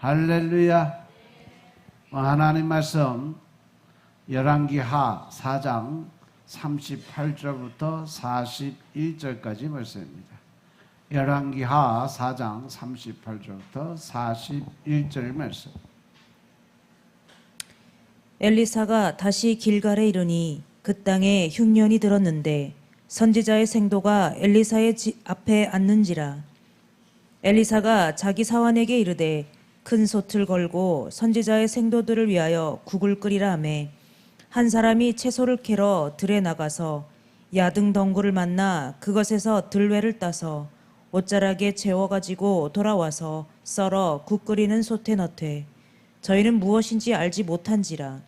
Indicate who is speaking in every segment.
Speaker 1: 할렐루야. 하나님 말씀 열왕기하 4장 38절부터 41절까지 말씀입니다. 열왕기하 4장 38절부터 41절 말씀.
Speaker 2: 엘리사가 다시 길갈에 이르니 그 땅에 흉년이 들었는데 선지자의 생도가 엘리사의 앞에 앉는지라. 엘리사가 자기 사환에게 이르되 큰 솥을 걸고 선지자의 생도들을 위하여 국을 끓이라 하매 한 사람이 채소를 캐러 들에 나가서 야등 덩굴을 만나 그것에서 들외를 따서 옷자락에 채워가지고 돌아와서 썰어 국 끓이는 솥에 넣되 저희는 무엇인지 알지 못한지라.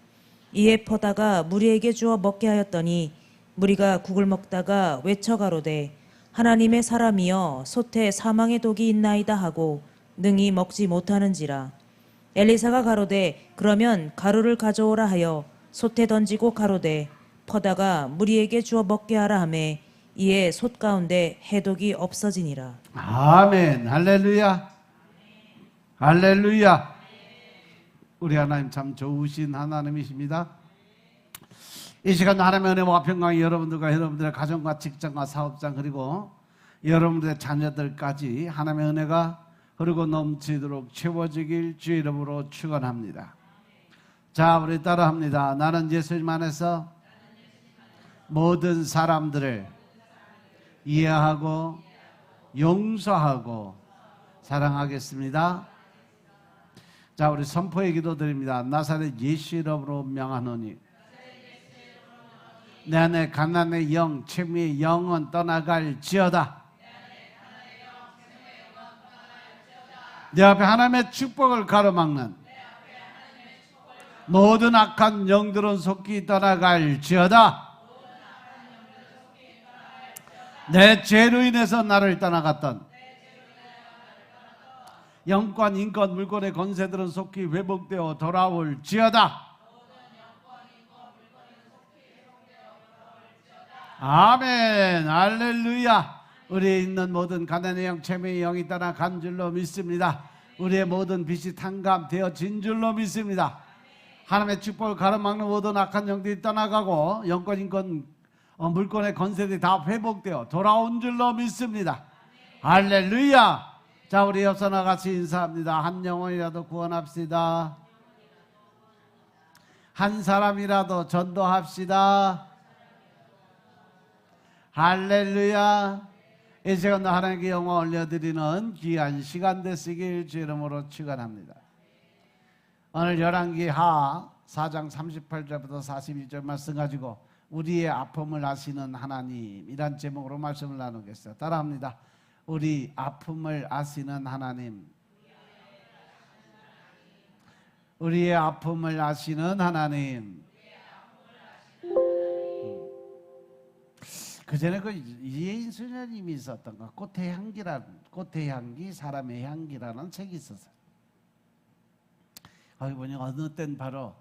Speaker 2: 이에 퍼다가 무리에게 주어 먹게 하였더니 무리가 국을 먹다가 외쳐 가로되 하나님의 사람이여 솥에 사망의 독이 있나이다 하고 능히 먹지 못하는지라. 엘리사가 가로되 그러면 가루를 가져오라 하여 솥에 던지고 가로되 퍼다가 무리에게 주어 먹게 하라 하매 이에 솥 가운데 해독이 없어지니라.
Speaker 1: 아멘. 할렐루야. 할렐루야. 우리 하나님 참 좋으신 하나님이십니다. 이 시간 하나님의 은혜와 평강이 여러분들과 여러분들의 가정과 직장과 사업장 그리고 여러분들의 자녀들까지 하나님의 은혜가 흐르고 넘치도록 채워지길 주의 이름으로 축원합니다. 자, 우리 따라합니다. 나는 예수님 안에서 모든 사람들을 이해하고 용서하고 사랑하겠습니다. 자, 우리 선포의 기도 드립니다. 나사렛 예수 이름으로 명하노니 내 안에 가난의 영, 채무의 영은 떠나갈지어다. 내 앞에 하나님의 축복을 가로막는 모든 악한 영들은 속히 떠나갈지어다. 내 죄로 인해서 나를 떠나갔던 영권, 인권, 물권의 권세들은 속히 회복되어 돌아올지어다. 아멘. 할렐루야. 우리에 있는 모든 가난의 영, 채무의 영이 떠나간 줄로 믿습니다. 우리의 모든 빚이 탕감되어진 줄로 믿습니다. 하나님의 축복을 가로막는 모든 악한 영들이 떠나가고 영권, 인권, 물권의 권세들이 다 회복되어 돌아온 줄로 믿습니다. 할렐루야. 자, 우리 옆서나 같이 인사합니다. 한 영혼이라도 구원합시다. 한 사람이라도 전도합시다. 할렐루야. 이 시간도 하나님께 영광 올려드리는 귀한 시간 되시길 주 이름으로 축원합니다. 오늘 열왕기하 4장 38절부터 41절 말씀 가지고 우리의 아픔을 아시는 하나님 이란 제목으로 말씀을 나누겠습니다. 따라합니다. 우리 아픔을 아시는 하나님. 우리의 아픔을 아시는 하나님. 그 전에 그 이혜인 수녀님이 있었던가 꽃의 향기 사람의 향기라는 책이 있었어요. 거기 보니 어느 땐 바로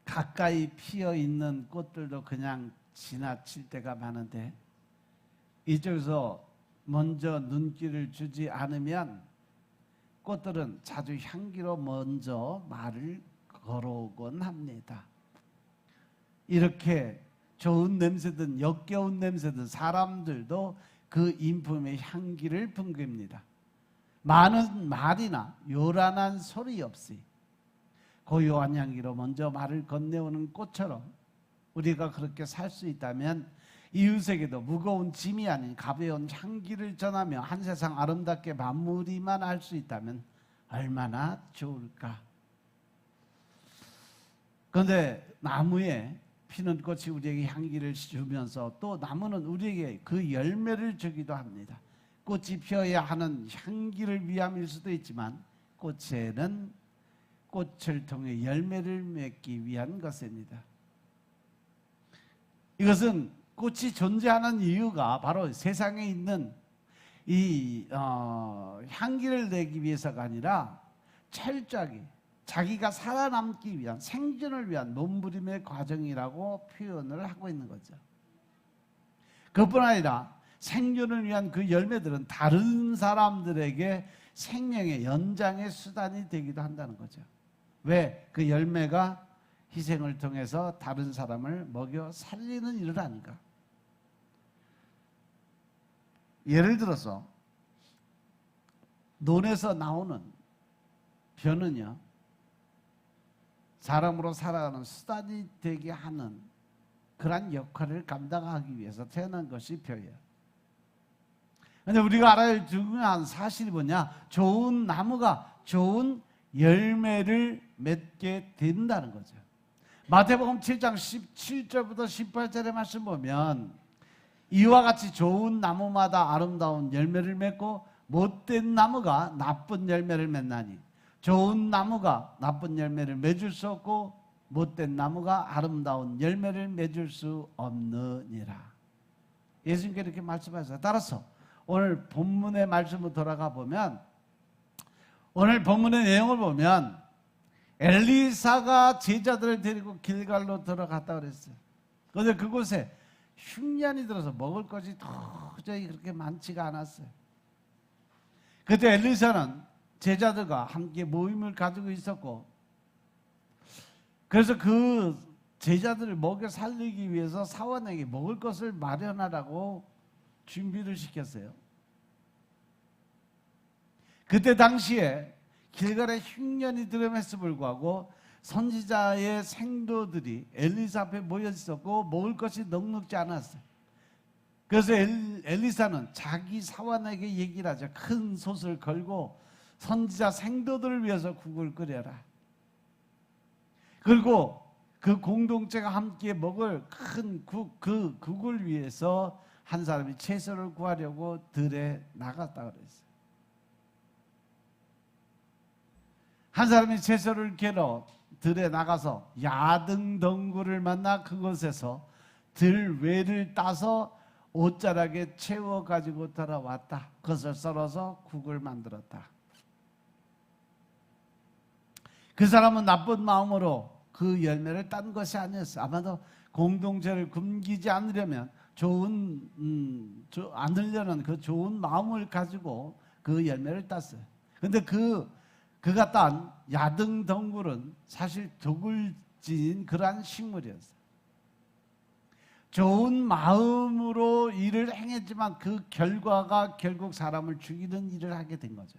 Speaker 1: 가까이 피어 있는 꽃들도 그냥 지나칠 때가 많은데 이쪽에서 먼저 눈길을 주지 않으면 꽃들은 자주 향기로 먼저 말을 걸어오곤 합니다. 이렇게 좋은 냄새든 역겨운 냄새든 사람들도 그 인품의 향기를 풍깁니다. 많은 말이나 요란한 소리 없이 고요한 향기로 먼저 말을 건네오는 꽃처럼 우리가 그렇게 살 수 있다면 이웃에게도 무거운 짐이 아닌 가벼운 향기를 전하며 한 세상 아름답게 마무리만 할 수 있다면 얼마나 좋을까. 그런데 나무에 피는 꽃이 우리에게 향기를 주면서 또 나무는 우리에게 그 열매를 주기도 합니다. 꽃이 피어야 하는 향기를 위함일 수도 있지만 꽃에는 꽃을 통해 열매를 맺기 위한 것입니다. 이것은 꽃이 존재하는 이유가 바로 세상에 있는 이 향기를 내기 위해서가 아니라 철저하게 자기가 살아남기 위한 생존을 위한 몸부림의 과정이라고 표현을 하고 있는 거죠. 그뿐 아니라 생존을 위한 그 열매들은 다른 사람들에게 생명의 연장의 수단이 되기도 한다는 거죠. 왜? 그 열매가 희생을 통해서 다른 사람을 먹여 살리는 일을 하니까. 예를 들어서 논에서 나오는 벼는요, 사람으로 살아가는 수단이 되게 하는 그러한 역할을 감당하기 위해서 태어난 것이 벼예요. 그런데 우리가 알아야 할 중요한 사실이 뭐냐? 좋은 나무가 좋은 열매를 맺게 된다는 거죠. 마태복음 7장 17절부터 18절의 말씀 보면 이와 같이 좋은 나무마다 아름다운 열매를 맺고 못된 나무가 나쁜 열매를 맺나니 좋은 나무가 나쁜 열매를 맺을 수 없고 못된 나무가 아름다운 열매를 맺을 수 없느니라. 예수님께서 이렇게 말씀하셨어요. 따라서 오늘 본문의 말씀으로 돌아가 보면, 오늘 본문의 내용을 보면 엘리사가 제자들을 데리고 길갈로 들어갔다 그랬어요. 그런데 그곳에 흉년이 들어서 먹을 것이 도저히 그렇게 많지가 않았어요. 그때 엘리사는 제자들과 함께 모임을 가지고 있었고, 그래서 그 제자들을 먹여 살리기 위해서 사원에게 먹을 것을 마련하라고 준비를 시켰어요. 그때 당시에 길갈에 흉년이 들음에도 불구하고 선지자의 생도들이 엘리사 앞에 모여 있었고 먹을 것이 넉넉지 않았어요. 그래서 엘리사는 자기 사원에게 얘기를 하죠. 큰 솥을 걸고 선지자 생도들을 위해서 국을 끓여라. 그리고 그 공동체가 함께 먹을 큰 그 국을 위해서 한 사람이 채소를 구하려고 들에 나갔다 그랬어요. 한 사람이 채소를 캐러 들에 나가서 야등덩굴을 만나 그곳에서 들외를 따서 옷자락에 채워 가지고 돌아왔다. 그것을 썰어서 국을 만들었다. 그 사람은 나쁜 마음으로 그 열매를 딴 것이 아니었어요. 아마도 공동체를 굶기지 않으려면 않으려는 그 좋은 마음을 가지고 그 열매를 땄어요. 그런데 그가 딴 야등덩굴은 사실 독을 지닌 그러한 식물이었어요. 좋은 마음으로 일을 행했지만 그 결과가 결국 사람을 죽이는 일을 하게 된 거죠.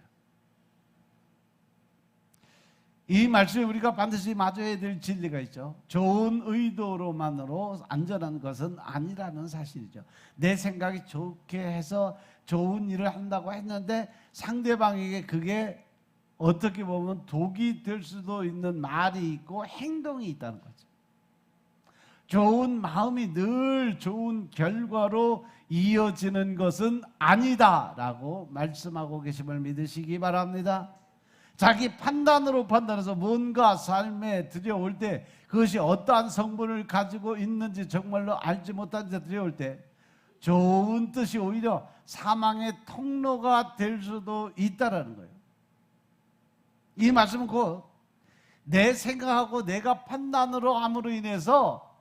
Speaker 1: 이 말씀에 우리가 반드시 맞아야 될 진리가 있죠. 좋은 의도로만으로 안전한 것은 아니라는 사실이죠. 내 생각이 좋게 해서 좋은 일을 한다고 했는데 상대방에게 그게 어떻게 보면 독이 될 수도 있는 말이 있고 행동이 있다는 거죠. 좋은 마음이 늘 좋은 결과로 이어지는 것은 아니다라고 말씀하고 계심을 믿으시기 바랍니다. 자기 판단으로 판단해서 뭔가 삶에 들여올 때 그것이 어떠한 성분을 가지고 있는지 정말로 알지 못한 데 들여올 때 좋은 뜻이 오히려 사망의 통로가 될 수도 있다라는 거예요. 이 말씀은 곧 내 생각하고 내가 판단으로 함으로 인해서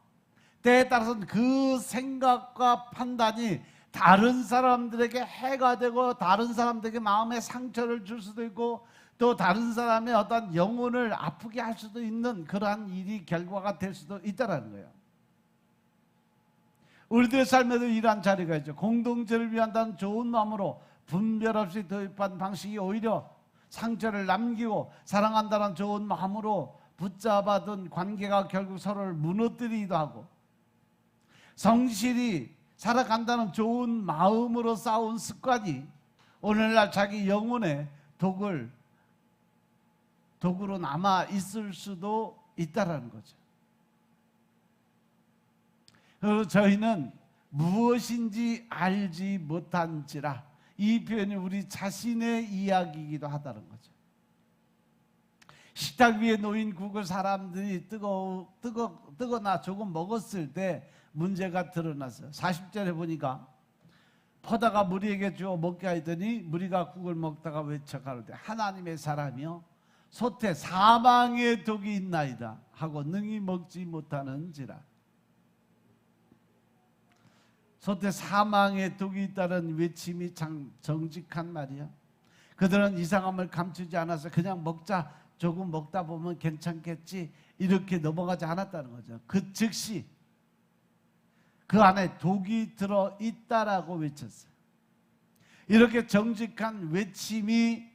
Speaker 1: 때에 따라서는 그 생각과 판단이 다른 사람들에게 해가 되고 다른 사람들에게 마음에 상처를 줄 수도 있고 또 다른 사람의 어떤 영혼을 아프게 할 수도 있는 그러한 일이 결과가 될 수도 있다는 거예요. 우리들의 삶에도 이러한 자리가 있죠. 공동체를 위한다는 좋은 마음으로 분별 없이 도입한 방식이 오히려 상처를 남기고 사랑한다는 좋은 마음으로 붙잡아둔 관계가 결국 서로를 무너뜨리기도 하고 성실히 살아간다는 좋은 마음으로 쌓은 습관이 오늘날 자기 영혼에 독으로 남아 있을 수도 있다라는 거죠. 그리고 저희는 무엇인지 알지 못한지라 이 표현이 우리 자신의 이야기이기도 하다는 거죠. 식탁 위에 놓인 국을 사람들이 뜨거나 조금 먹었을 때 문제가 드러났어요. 40절에 보니까 퍼다가 무리에게 주어 먹게 하더니 무리가 국을 먹다가 외쳐 가로되 하나님의 사람이여 솥에 사망의 독이 있나이다 하고 능히 먹지 못하는지라. 솥에 사망의 독이 있다는 외침이 참 정직한 말이야. 그들은 이상함을 감추지 않아서 그냥 먹자, 조금 먹다 보면 괜찮겠지 이렇게 넘어가지 않았다는 거죠. 그 즉시 그 안에 독이 들어있다라고 외쳤어요. 이렇게 정직한 외침이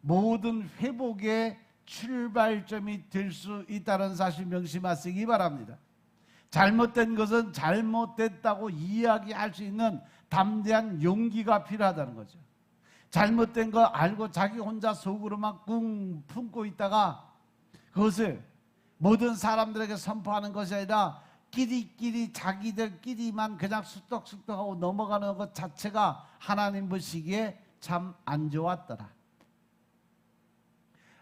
Speaker 1: 모든 회복의 출발점이 될 수 있다는 사실 명심하시기 바랍니다. 잘못된 것은 잘못됐다고 이야기할 수 있는 담대한 용기가 필요하다는 거죠. 잘못된 거 알고 자기 혼자 속으로만 꿍 품고 있다가 그것을 모든 사람들에게 선포하는 것이 아니라 끼리끼리 자기들끼리만 그냥 쑥덕쑥덕하고 넘어가는 것 자체가 하나님 보시기에 참 안 좋았더라.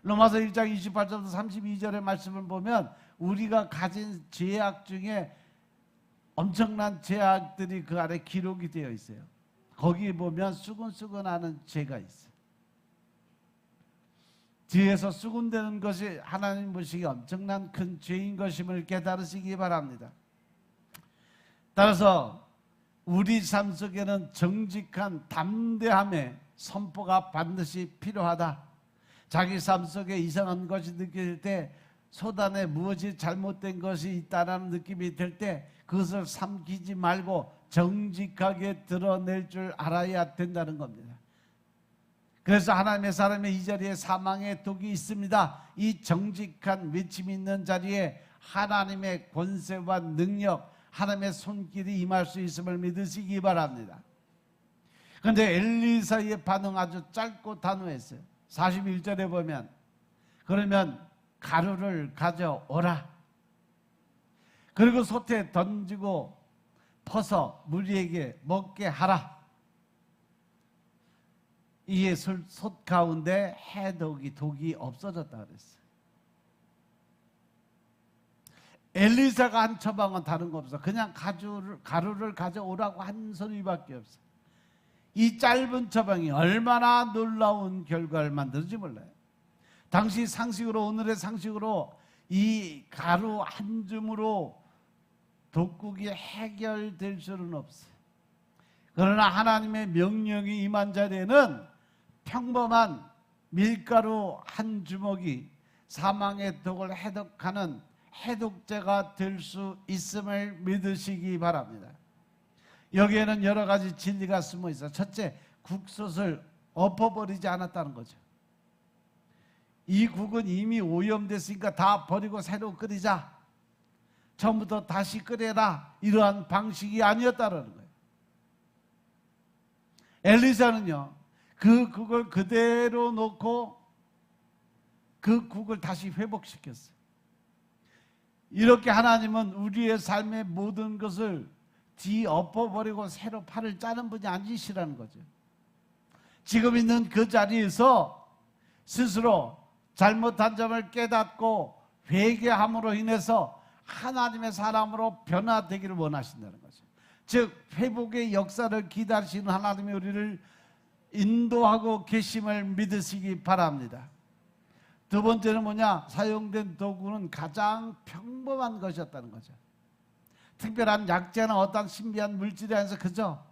Speaker 1: 로마서 1장 28절부터 32절의 말씀을 보면 우리가 가진 죄악 중에 엄청난 죄악들이 그 아래 기록이 되어 있어요. 거기 보면 수근수근하는 죄가 있어요. 뒤에서 수군대는 것이 하나님 보시기에 엄청난 큰 죄인 것임을 깨달으시기 바랍니다. 따라서 우리 삶 속에는 정직한 담대함의 선포가 반드시 필요하다. 자기 삶 속에 이상한 것이 느껴질 때, 소단에 무엇이 잘못된 것이 있다는 느낌이 들 때 그것을 삼키지 말고 정직하게 드러낼 줄 알아야 된다는 겁니다. 그래서 하나님의 사람의 이 자리에 사망의 독이 있습니다. 이 정직한 외침이 있는 자리에 하나님의 권세와 능력, 하나님의 손길이 임할 수 있음을 믿으시기 바랍니다. 그런데 엘리사의 반응 아주 짧고 단호했어요. 41절에 보면 그러면 가루를 가져오라. 그리고 솥에 던지고 퍼서 무리에게 먹게 하라. 이에 솥 가운데 독이 없어졌다 그랬어요. 엘리사가 한 처방은 다른 거 없어. 그냥 가루를 가져오라고 한 소리밖에 없어. 이 짧은 처방이 얼마나 놀라운 결과를 만드는지 몰라요. 당시 상식으로, 오늘의 상식으로 이 가루 한 줌으로 독국이 해결될 수는 없어요. 그러나 하나님의 명령이 임한 자리에는 평범한 밀가루 한 주먹이 사망의 독을 해독하는 해독제가 될 수 있음을 믿으시기 바랍니다. 여기에는 여러 가지 진리가 숨어 있어요. 첫째, 국솥을 엎어버리지 않았다는 거죠. 이 국은 이미 오염됐으니까 다 버리고 새로 끓이자, 처음부터 다시 끓여라, 이러한 방식이 아니었다는 거예요. 엘리사는요, 그 국을 그대로 놓고 그 국을 다시 회복시켰어요. 이렇게 하나님은 우리의 삶의 모든 것을 뒤엎어버리고 새로 팔을 짜는 분이 아니시라는 거죠. 지금 있는 그 자리에서 스스로 잘못한 점을 깨닫고 회개함으로 인해서 하나님의 사람으로 변화되기를 원하신다는 거죠. 즉 회복의 역사를 기다리시는 하나님이 우리를 인도하고 계심을 믿으시기 바랍니다. 두 번째는 뭐냐? 사용된 도구는 가장 평범한 것이었다는 거죠. 특별한 약재나 어떤 신비한 물질이 아니라 그저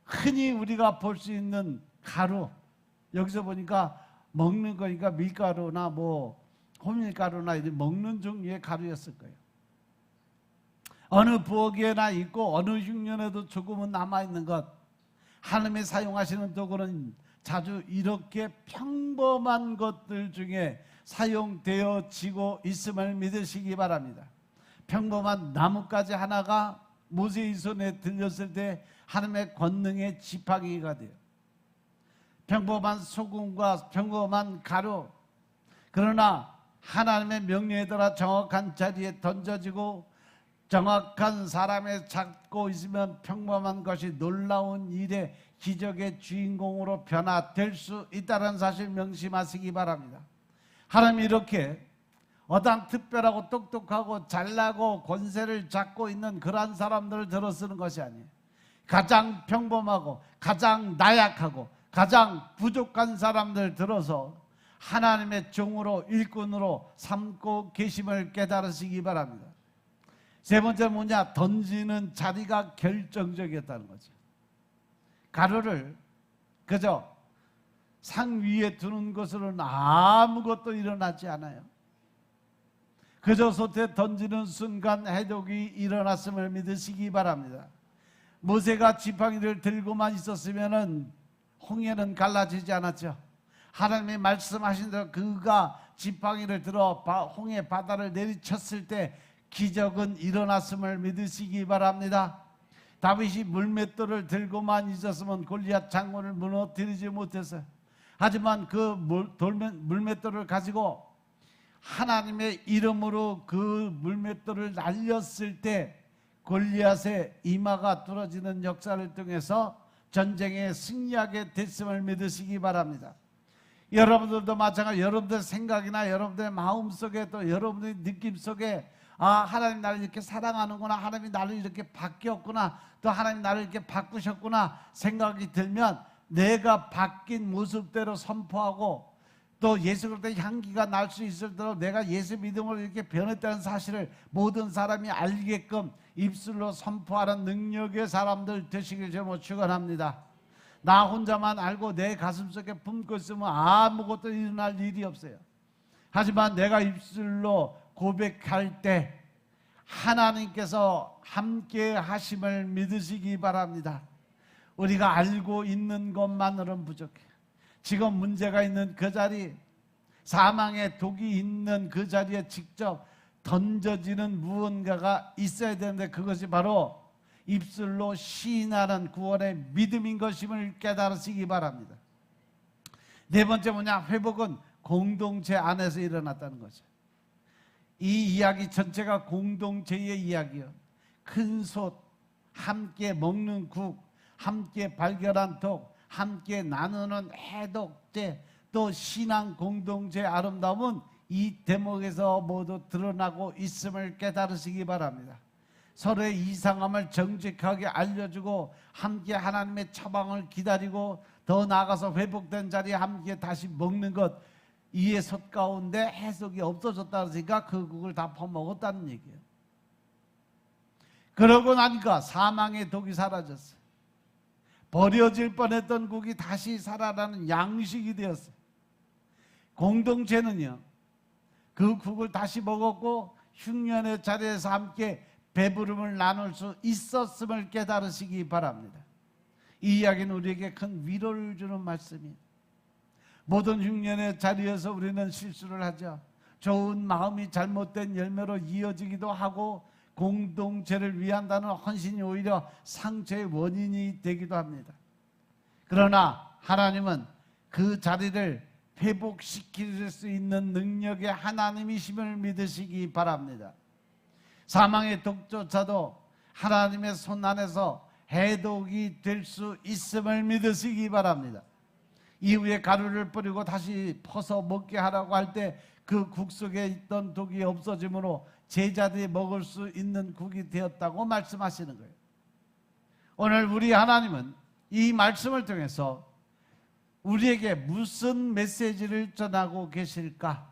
Speaker 1: 흔히 우리가 볼 수 있는 가루, 여기서 보니까 먹는 거니까 밀가루나 뭐 호밀가루나 이런 먹는 종류의 가루였을 거예요. 어느 부엌에나 있고 어느 흉년에도 조금은 남아있는 것, 하나님이 사용하시는 도구는 자주 이렇게 평범한 것들 중에 사용되어지고 있음을 믿으시기 바랍니다. 평범한 나뭇가지 하나가 모세의 손에 들렸을 때 하나님의 권능의 지팡이가 돼요. 평범한 소금과 평범한 가루, 그러나 하나님의 명령에 따라 정확한 자리에 던져지고 정확한 사람에 잡고 있으면 평범한 것이 놀라운 일의 기적의 주인공으로 변화될 수 있다는 사실 명심하시기 바랍니다. 하나님이 이렇게 어떤 특별하고 똑똑하고 잘나고 권세를 잡고 있는 그러한 사람들을 들어 쓰는 것이 아니에요. 가장 평범하고 가장 나약하고 가장 부족한 사람들 들어서 하나님의 종으로 일꾼으로 삼고 계심을 깨달으시기 바랍니다. 세 번째는 뭐냐? 던지는 자리가 결정적이었다는 거죠. 가루를 그저 상 위에 두는 것으로는 아무것도 일어나지 않아요. 그저 솥에 던지는 순간 해독이 일어났음을 믿으시기 바랍니다. 모세가 지팡이를 들고만 있었으면 홍해는 갈라지지 않았죠. 하나님이 말씀하신 대로 그가 지팡이를 들어 홍해 바다를 내리쳤을 때 기적은 일어났음을 믿으시기 바랍니다. 다윗이 물맷돌을 들고만 있었으면 골리앗 장군을 무너뜨리지 못했어요. 하지만 그 물맷돌을 가지고 하나님의 이름으로 그 물맷돌을 날렸을 때 골리앗의 이마가 뚫어지는 역사를 통해서 전쟁에 승리하게 됐음을 믿으시기 바랍니다. 여러분들도 마찬가지로 여러분들 생각이나 여러분들의 마음속에 또 여러분들의 느낌 속에 하나님 나를 이렇게 사랑하는구나, 하나님이 나를 이렇게 바뀌었구나, 또 하나님 나를 이렇게 바꾸셨구나 생각이 들면 내가 바뀐 모습대로 선포하고 또 예수 그리스도의 향기가 날 수 있을도록 내가 예수 믿음으로 이렇게 변했다는 사실을 모든 사람이 알게끔 입술로 선포하는 능력의 사람들 되시길 제가 축원합니다. 나 혼자만 알고 내 가슴속에 품고 있으면 아무것도 일어날 일이 없어요. 하지만 내가 입술로 고백할 때 하나님께서 함께 하심을 믿으시기 바랍니다. 우리가 알고 있는 것만으로는 부족해요. 지금 문제가 있는 그 자리, 사망의 독이 있는 그 자리에 직접 던져지는 무언가가 있어야 되는데 그것이 바로 입술로 시인하는 구원의 믿음인 것임을 깨달으시기 바랍니다. 네 번째 뭐냐? 회복은 공동체 안에서 일어났다는 거죠. 이 이야기 전체가 공동체의 이야기예요. 큰 솥, 함께 먹는 국, 함께 발견한 독, 함께 나누는 해독제, 또 신앙 공동체의 아름다움은 이 대목에서 모두 드러나고 있음을 깨달으시기 바랍니다. 서로의 이상함을 정직하게 알려주고 함께 하나님의 처방을 기다리고 더 나아가서 회복된 자리에 함께 다시 먹는 것, 이의 솥 가운데 해석이 없어졌다 그러니까 그 국을 다 퍼먹었다는 얘기예요. 그러고 나니까 사망의 독이 사라졌어요. 버려질 뻔했던 국이 다시 살아나는 양식이 되었어요. 공동체는요, 그 국을 다시 먹었고 흉년의 자리에서 함께 배부름을 나눌 수 있었음을 깨달으시기 바랍니다. 이 이야기는 우리에게 큰 위로를 주는 말씀이에요. 모든 흉년의 자리에서 우리는 실수를 하죠. 좋은 마음이 잘못된 열매로 이어지기도 하고 공동체를 위한다는 헌신이 오히려 상처의 원인이 되기도 합니다. 그러나 하나님은 그 자리를 회복시킬 수 있는 능력의 하나님이심을 믿으시기 바랍니다. 사망의 독조차도 하나님의 손 안에서 해독이 될 수 있음을 믿으시기 바랍니다. 이후에 가루를 뿌리고 다시 퍼서 먹게 하라고 할 때 그 국 속에 있던 독이 없어지므로 제자들이 먹을 수 있는 국이 되었다고 말씀하시는 거예요. 오늘 우리 하나님은 이 말씀을 통해서 우리에게 무슨 메시지를 전하고 계실까?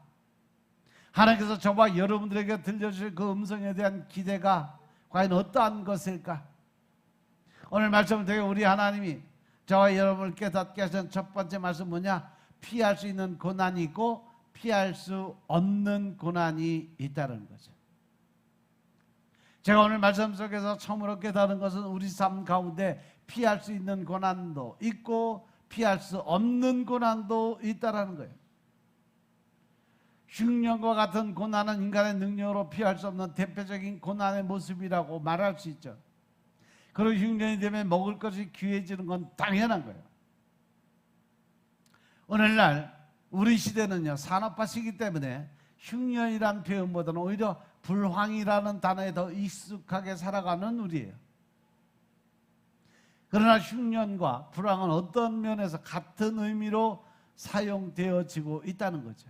Speaker 1: 하나님께서 저와 여러분들에게 들려주실 그 음성에 대한 기대가 과연 어떠한 것일까? 오늘 말씀을 통해 우리 하나님이 저와 여러분을 깨닫게 하신 첫 번째 말씀 뭐냐? 피할 수 있는 고난이 있고 피할 수 없는 고난이 있다는 거죠. 제가 오늘 말씀 속에서 처음으로 깨달은 것은 우리 삶 가운데 피할 수 있는 고난도 있고 피할 수 없는 고난도 있다는 거예요. 흉년과 같은 고난은 인간의 능력으로 피할 수 없는 대표적인 고난의 모습이라고 말할 수 있죠. 그리고 흉년이 되면 먹을 것이 귀해지는 건 당연한 거예요. 오늘날 우리 시대는요, 산업화 시기 때문에 흉년이란 표현보다는 오히려 불황이라는 단어에 더 익숙하게 살아가는 우리예요. 그러나 흉년과 불황은 어떤 면에서 같은 의미로 사용되어지고 있다는 거죠.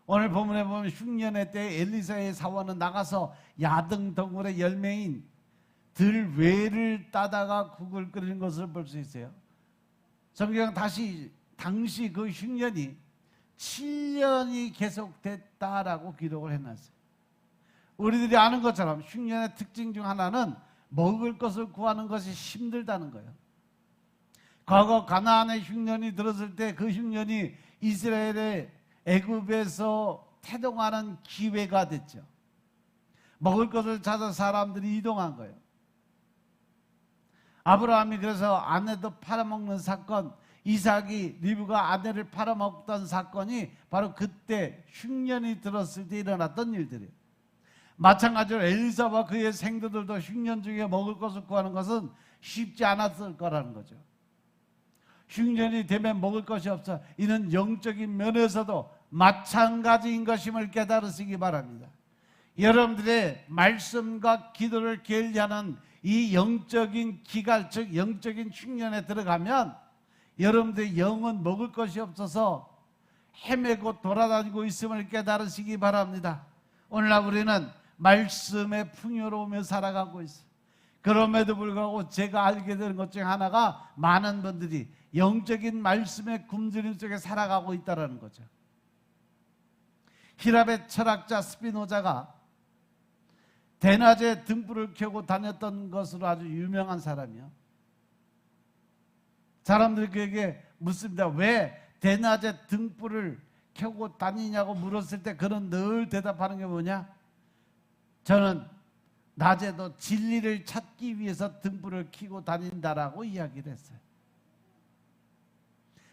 Speaker 1: 오늘 본문에 보면 흉년의 때 엘리사의 사원은 나가서 야등 덩굴의 열매인 들외를 따다가 국을 끓이는 것을 볼 수 있어요. 성경 당시 그 흉년이 7년이 계속됐다라고 기록을 해놨어요. 우리들이 아는 것처럼 흉년의 특징 중 하나는 먹을 것을 구하는 것이 힘들다는 거예요. 과거 가나안의 흉년이 들었을 때 그 흉년이 이스라엘의 애굽에서 태동하는 기회가 됐죠. 먹을 것을 찾아 사람들이 이동한 거예요. 아브라함이 그래서 아내도 팔아먹는 사건, 이삭이 리브가 아내를 팔아먹던 사건이 바로 그때 흉년이 들었을 때 일어났던 일들이에요. 마찬가지로 엘리사와 그의 생도들도 흉년 중에 먹을 것을 구하는 것은 쉽지 않았을 거라는 거죠. 흉년이 되면 먹을 것이 없어. 이는 영적인 면에서도 마찬가지인 것임을 깨달으시기 바랍니다. 여러분들의 말씀과 기도를 게을리하는 이 영적인 기갈, 즉 영적인 흉년에 들어가면 여러분들의 영은 먹을 것이 없어서 헤매고 돌아다니고 있음을 깨달으시기 바랍니다. 오늘날 우리는 말씀의 풍요로우며 살아가고 있어요. 그럼에도 불구하고 제가 알게 되는 것 중에 하나가 많은 분들이 영적인 말씀의 굶주림 속에 살아가고 있다는 거죠. 히랍의 철학자 스피노자가 대낮에 등불을 켜고 다녔던 것으로 아주 유명한 사람이요. 사람들이 그에게 묻습니다. 왜 대낮에 등불을 켜고 다니냐고 물었을 때 그는 늘 대답하는 게 뭐냐? 저는 낮에도 진리를 찾기 위해서 등불을 켜고 다닌다라고 이야기를 했어요.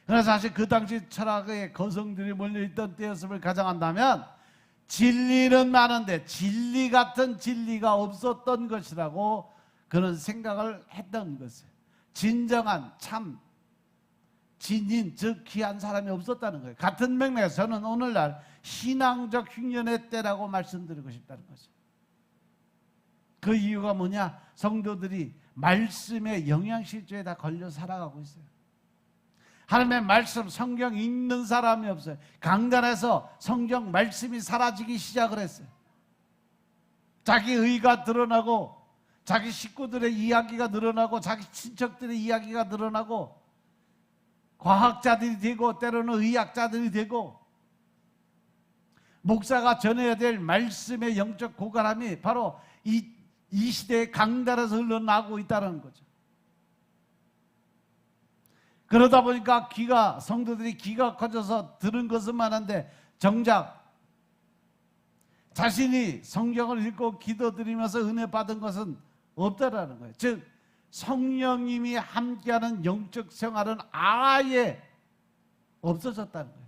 Speaker 1: 그래서 사실 그 당시 철학의 거성들이 몰려있던 때였음을 가정한다면 진리는 많은데 진리 같은 진리가 없었던 것이라고 그런 생각을 했던 것이에요. 진정한 참 진인, 즉 귀한 사람이 없었다는 거예요. 같은 맥락에서 저는 오늘날 신앙적 흉년의 때라고 말씀드리고 싶다는 거죠. 그 이유가 뭐냐? 성도들이 말씀의 영양실조에 다 걸려 살아가고 있어요. 하나님의 말씀, 성경 읽는 사람이 없어요. 강단에서 성경 말씀이 사라지기 시작을 했어요. 자기 의가 드러나고 자기 식구들의 이야기가 늘어나고 자기 친척들의 이야기가 늘어나고 과학자들이 되고 때로는 의학자들이 되고 목사가 전해야 될 말씀의 영적 고갈함이 바로 이 시대의 강단에서 흘러나오고 있다는 거죠. 그러다 보니까 성도들이 귀가 커져서 들은 것은 많은데 정작 자신이 성경을 읽고 기도드리면서 은혜 받은 것은 없다라는 거예요. 즉 성령님이 함께하는 영적 생활은 아예 없어졌다는 거예요.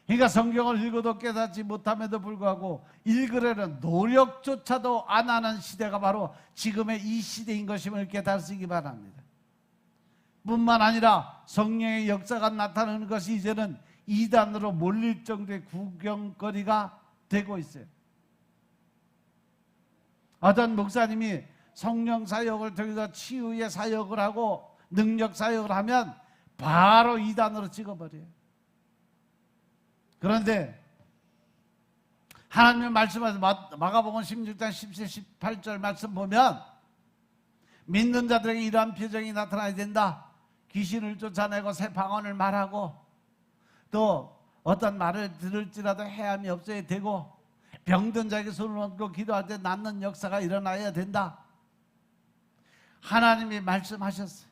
Speaker 1: 그러니까 성경을 읽어도 깨닫지 못함에도 불구하고 읽으려는 노력조차도 안 하는 시대가 바로 지금의 이 시대인 것임을 깨닫으시기 바랍니다. 뿐만 아니라 성령의 역사가 나타나는 것이 이제는 이단으로 몰릴 정도의 구경거리가 되고 있어요. 어떤 목사님이 성령 사역을 통해서 치유의 사역을 하고 능력 사역을 하면 바로 이단으로 찍어버려요. 그런데 하나님의 말씀에서 마가복음 16장 17, 18절 말씀 보면 믿는 자들에게 이러한 표정이 나타나야 된다. 귀신을 쫓아내고 새 방언을 말하고 또 어떤 말을 들을지라도 해함이 없어야 되고 병든 자에게 손을 얹고 기도할 때 낫는 역사가 일어나야 된다. 하나님이 말씀하셨어요.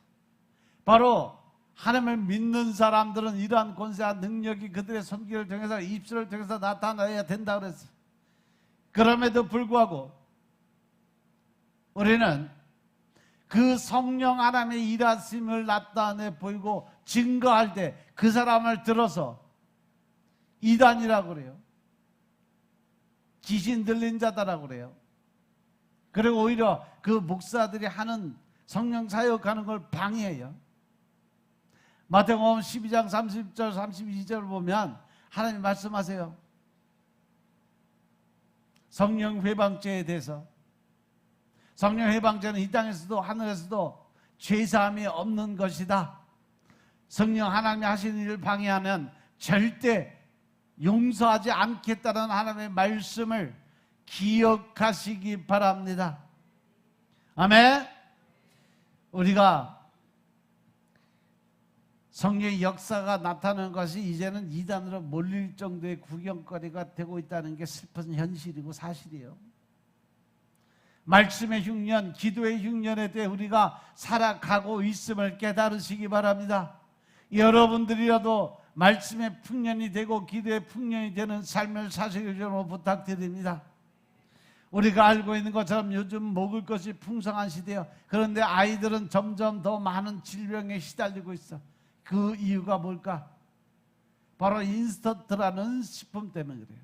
Speaker 1: 바로 하나님을 믿는 사람들은 이러한 권세와 능력이 그들의 손길을 통해서 입술을 통해서 나타나야 된다 그랬어요. 그럼에도 불구하고 우리는 그 성령 하나님의 일하심을 나타내 보이고 증거할 때 그 사람을 들어서 이단이라고 그래요. 귀신 들린 자다라고 그래요. 그리고 오히려 그 목사들이 하는 성령 사역하는 걸 방해해요. 마태복음 12장 30절 32절을 보면 하나님 말씀하세요. 성령 회방죄에 대해서. 성령 회방죄는 이 땅에서도 하늘에서도 죄사함이 없는 것이다. 성령 하나님이 하시는 일을 방해하면 절대 용서하지 않겠다는 하나님의 말씀을 기억하시기 바랍니다. 아멘. 우리가 성령의 역사가 나타나는 것이 이제는 이단으로 몰릴 정도의 구경거리가 되고 있다는 게 슬픈 현실이고 사실이에요. 말씀의 흉년, 기도의 흉년에 대해 우리가 살아가고 있음을 깨달으시기 바랍니다. 여러분들이라도 말씀의 풍년이 되고 기도의 풍년이 되는 삶을 사시길 좀 부탁드립니다. 우리가 알고 있는 것처럼 요즘 먹을 것이 풍성한 시대요. 그런데 아이들은 점점 더 많은 질병에 시달리고 있어. 그 이유가 뭘까? 바로 인스턴트라는 식품 때문에 그래요.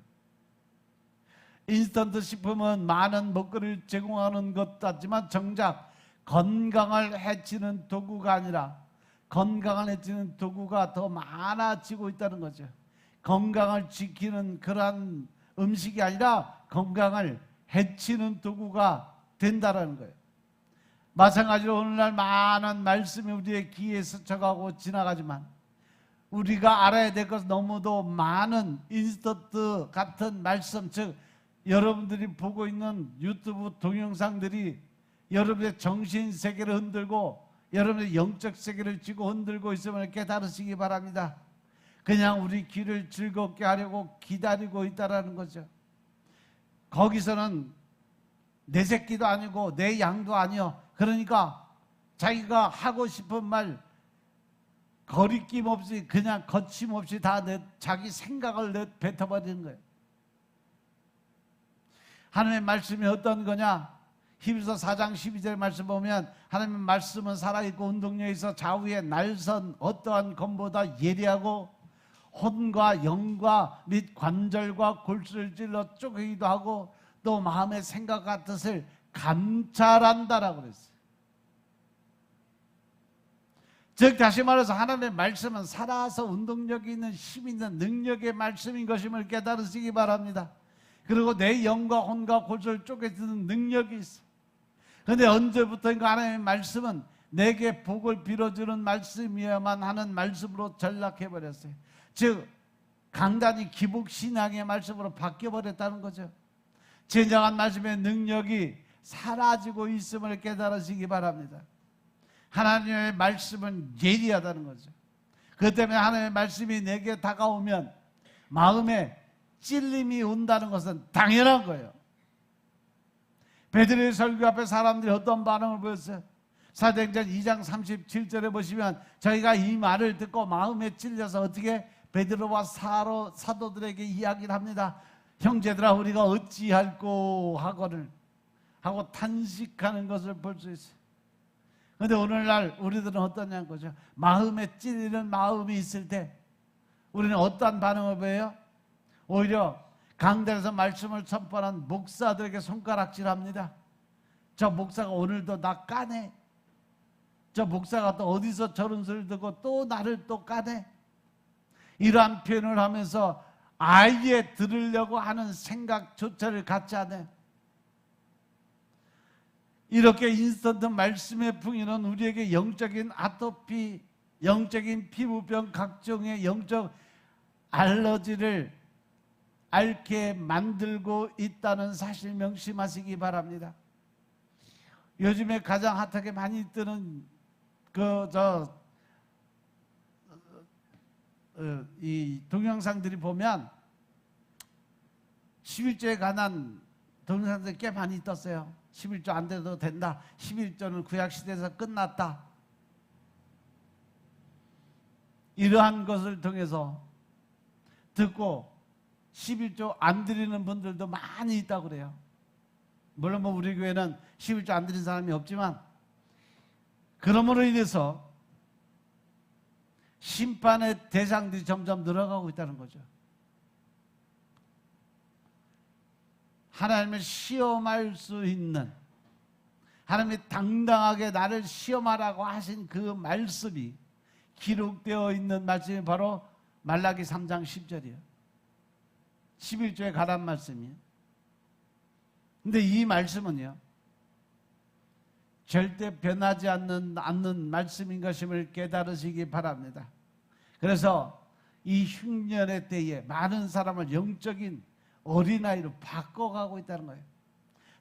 Speaker 1: 인스턴트 식품은 많은 먹거리를 제공하는 것 같지만 정작 건강을 해치는 도구가 아니라 건강을 해치는 도구가 더 많아지고 있다는 거죠. 건강을 지키는 그러한 음식이 아니라 건강을 해치는 도구가 된다는 거예요. 마찬가지로 오늘날 많은 말씀이 우리의 귀에 스쳐가고 지나가지만 우리가 알아야 될 것은 너무도 많은 인스턴트 같은 말씀, 즉 여러분들이 보고 있는 유튜브 동영상들이 여러분의 정신 세계를 흔들고 여러분의 영적 세계를 쥐고 흔들고 있음을 깨달으시기 바랍니다. 그냥 우리 귀를 즐겁게 하려고 기다리고 있다는 거죠. 거기서는 내 새끼도 아니고 내 양도 아니요. 그러니까 자기가 하고 싶은 말 거리낌 없이 그냥 거침없이 다 자기 생각을 뱉어버리는 거예요. 하나님의 말씀이 어떤 거냐? 히브리서 4장 12절 말씀 보면 하나님의 말씀은 살아있고 운동력에 있어 좌우에 날선 어떠한 검보다 예리하고 혼과 영과 및 관절과 골수를 찔러 쪼개기도 하고 또 마음의 생각과 뜻을 감찰한다라고 그랬어요. 즉 다시 말해서 하나님의 말씀은 살아서 운동력이 있는 힘 있는 능력의 말씀인 것임을 깨달으시기 바랍니다. 그리고 내 영과 혼과 골수를 쪼개주는 능력이 있어. 그런데 언제부터인가 하나님의 말씀은 내게 복을 빌어주는 말씀이어야만 하는 말씀으로 전락해버렸어요. 즉 강단이 기복신앙의 말씀으로 바뀌어버렸다는 거죠. 진정한 말씀의 능력이 사라지고 있음을 깨달으시기 바랍니다. 하나님의 말씀은 예리하다는 거죠. 그것 때문에 하나님의 말씀이 내게 다가오면 마음에 찔림이 온다는 것은 당연한 거예요. 베드로의 설교 앞에 사람들이 어떤 반응을 보였어요? 사도행전 2장 37절에 보시면 저희가 이 말을 듣고 마음에 찔려서 어떻게 베드로와 사도들에게 이야기를 합니다. 형제들아 우리가 어찌할꼬 하거늘 하고 탄식하는 것을 볼 수 있어요. 그런데 오늘날 우리들은 어떠냐는 거죠. 마음에 찔리는 마음이 있을 때 우리는 어떠한 반응을 보여요? 오히려 강단에서 말씀을 선포하는 목사들에게 손가락질합니다. 저 목사가 오늘도 나 까네. 저 목사가 또 어디서 저런 소리를 듣고 또 나를 또 까네. 이러한 표현을 하면서 아예 들으려고 하는 생각조차를 갖지 않아요. 이렇게 인스턴트 말씀의 풍요는 우리에게 영적인 아토피, 영적인 피부병, 각종의 영적 알러지를 앓게 만들고 있다는 사실 명심하시기 바랍니다. 요즘에 가장 핫하게 많이 뜨는 이 동영상들이 보면 11조에 관한 동영상들이 꽤 많이 떴어요. 11조 안 돼도 된다. 11조는 구약시대에서 끝났다. 이러한 것을 통해서 듣고 11조 안 드리는 분들도 많이 있다고 그래요. 물론 우리 교회는 11조 안 드리는 사람이 없지만 그러므로 인해서 심판의 대상들이 점점 늘어가고 있다는 거죠. 하나님을 시험할 수 있는, 하나님이 당당하게 나를 시험하라고 하신 그 말씀이 기록되어 있는 말씀이 바로 말라기 3장 10절이에요. 11조에 관한 말씀이에요. 근데 이 말씀은요, 절대 변하지 않는 말씀인 것임을 깨달으시기 바랍니다. 그래서 이 흉년의 때에 많은 사람을 영적인 어린아이로 바꿔가고 있다는 거예요.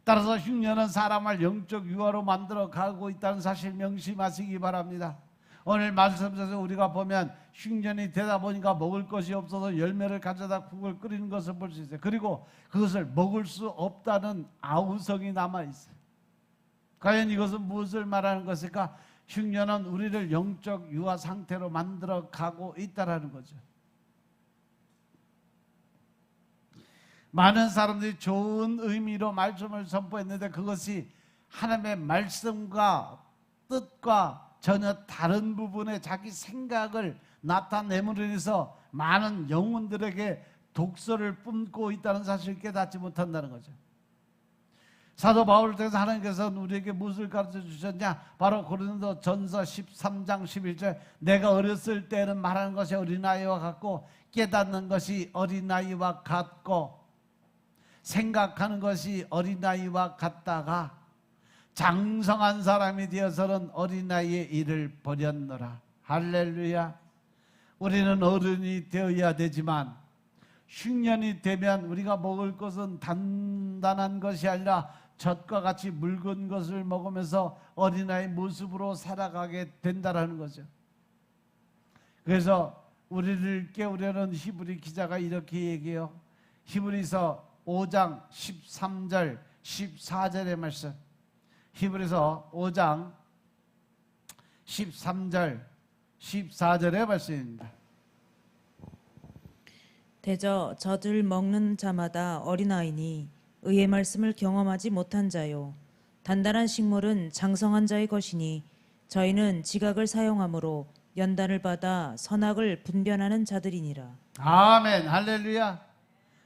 Speaker 1: 따라서 흉년은 사람을 영적 유아로 만들어 가고 있다는 사실 명심하시기 바랍니다. 오늘 말씀에서 우리가 보면 흉년이 되다 보니까 먹을 것이 없어서 열매를 가져다 국을 끓이는 것을 볼 수 있어요. 그리고 그것을 먹을 수 없다는 아우성이 남아있어요. 과연 이것은 무엇을 말하는 것일까? 흉년은 우리를 영적 유아 상태로 만들어 가고 있다라는 거죠. 많은 사람들이 좋은 의미로 말씀을 선포했는데 그것이 하나님의 말씀과 뜻과 전혀 다른 부분에 자기 생각을 나타내므로 인해서 많은 영혼들에게 독서를 뿜고 있다는 사실을 깨닫지 못한다는 거죠. 사도 바울을 통해서 하나님께서는 우리에게 무엇을 가르쳐 주셨냐? 바로 고린도 전서 13장 11절 내가 어렸을 때는 말하는 것이 어린아이와 같고 깨닫는 것이 어린아이와 같고 생각하는 것이 어린아이와 같다가 장성한 사람이 되어서는 어린아이의 일을 버렸노라. 할렐루야. 우리는 어른이 되어야 되지만 흉년이 되면 우리가 먹을 것은 단단한 것이 아니라 젖과 같이 묽은 것을 먹으면서 어린아이 모습으로 살아가게 된다는 거죠. 그래서 우리를 깨우려는 히브리 기자가 이렇게 얘기해요. 히브리서 5장 13절 14절의 말씀. 히브리서 5장 13절 14절의 말씀입니다.
Speaker 2: 대저 젖을 먹는 자마다 어린아이니 의의 말씀을 경험하지 못한 자요 단단한 식물은 장성한 자의 것이니 저희는 지각을 사용함으로 연단을 받아 선악을 분별하는 자들이니라.
Speaker 1: 아멘. 할렐루야.